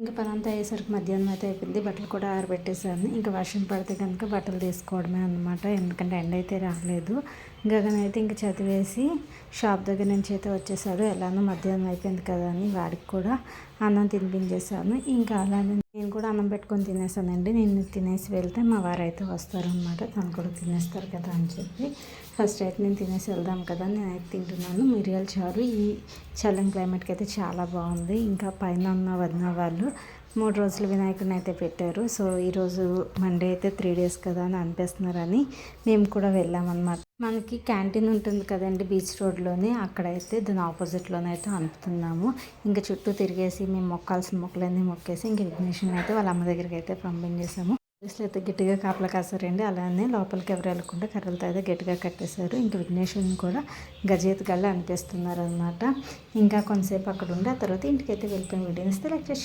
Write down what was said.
ఇంకా పనంతా అయ్యేసరికి మధ్యాహ్నం అయితే అయిపోయింది. బట్టలు కూడా ఆరబెట్టేసాను. ఇంకా వర్షం పడితే కనుక బట్టలు తీసుకోవడమే అనమాట. ఎందుకంటే ఎండ అయితే రాలేదు. గగన్ అయితే ఇంక చదివేసి షాప్ దగ్గర నుంచి అయితే వచ్చేసాడు. ఎలానో మధ్యాహ్నం అయిపోయింది కదా అని వాడికి కూడా అన్నం తినిపించేసాను. ఇంకా అలానే నేను కూడా అన్నం పెట్టుకొని తినేసానండి. నేను తినేసి వెళ్తే మా వారైతే వస్తారనమాట. తను కూడా తినేస్తారు కదా అని చెప్పి ఫస్ట్ అయితే నేను తినేసి వెళ్దాం కదా నేనైతే తింటున్నాను. మిరియాల చారు ఈ చల్లని క్లైమేట్కి అయితే చాలా బాగుంది. ఇంకా పైన ఉన్న వదిన వాళ్ళు 3 రోజులు వినాయకుడిని అయితే పెట్టారు. సో ఈరోజు మండే అయితే 3 డేస్ కదా అని అనిపిస్తున్నారని మేము కూడా వెళ్ళామన్నమాట. మనకి క్యాంటీన్ ఉంటుంది కదండి బీచ్ రోడ్లోని, అక్కడైతే దాని ఆపోజిట్లోనే అయితే అనుపుతున్నాము. ఇంకా చుట్టూ తిరిగేసి మేము మొక్కాల్సిన మొక్కలన్నీ మొక్కేసి ఇంక విఘ్నేశ్వరుని అయితే వాళ్ళ అమ్మ దగ్గరికి అయితే పంపించేసాము. పోలీసులు అయితే గట్టిగా కాపలా కాసారండి. అలానే లోపలికి ఎవరు వెళ్ళకుండా కర్రలతో అయితే గట్టిగా కట్టేశారు. ఇంకా విఘ్నేశ్వరుని కూడా గజేతగాళ్ళు అనిపిస్తున్నారు అనమాట. ఇంకా కొంతసేపు అక్కడ ఉండి ఆ తర్వాత ఇంటికి అయితే వెళ్ళిపోయిన వీడియోని సెలెక్ట్ చేసి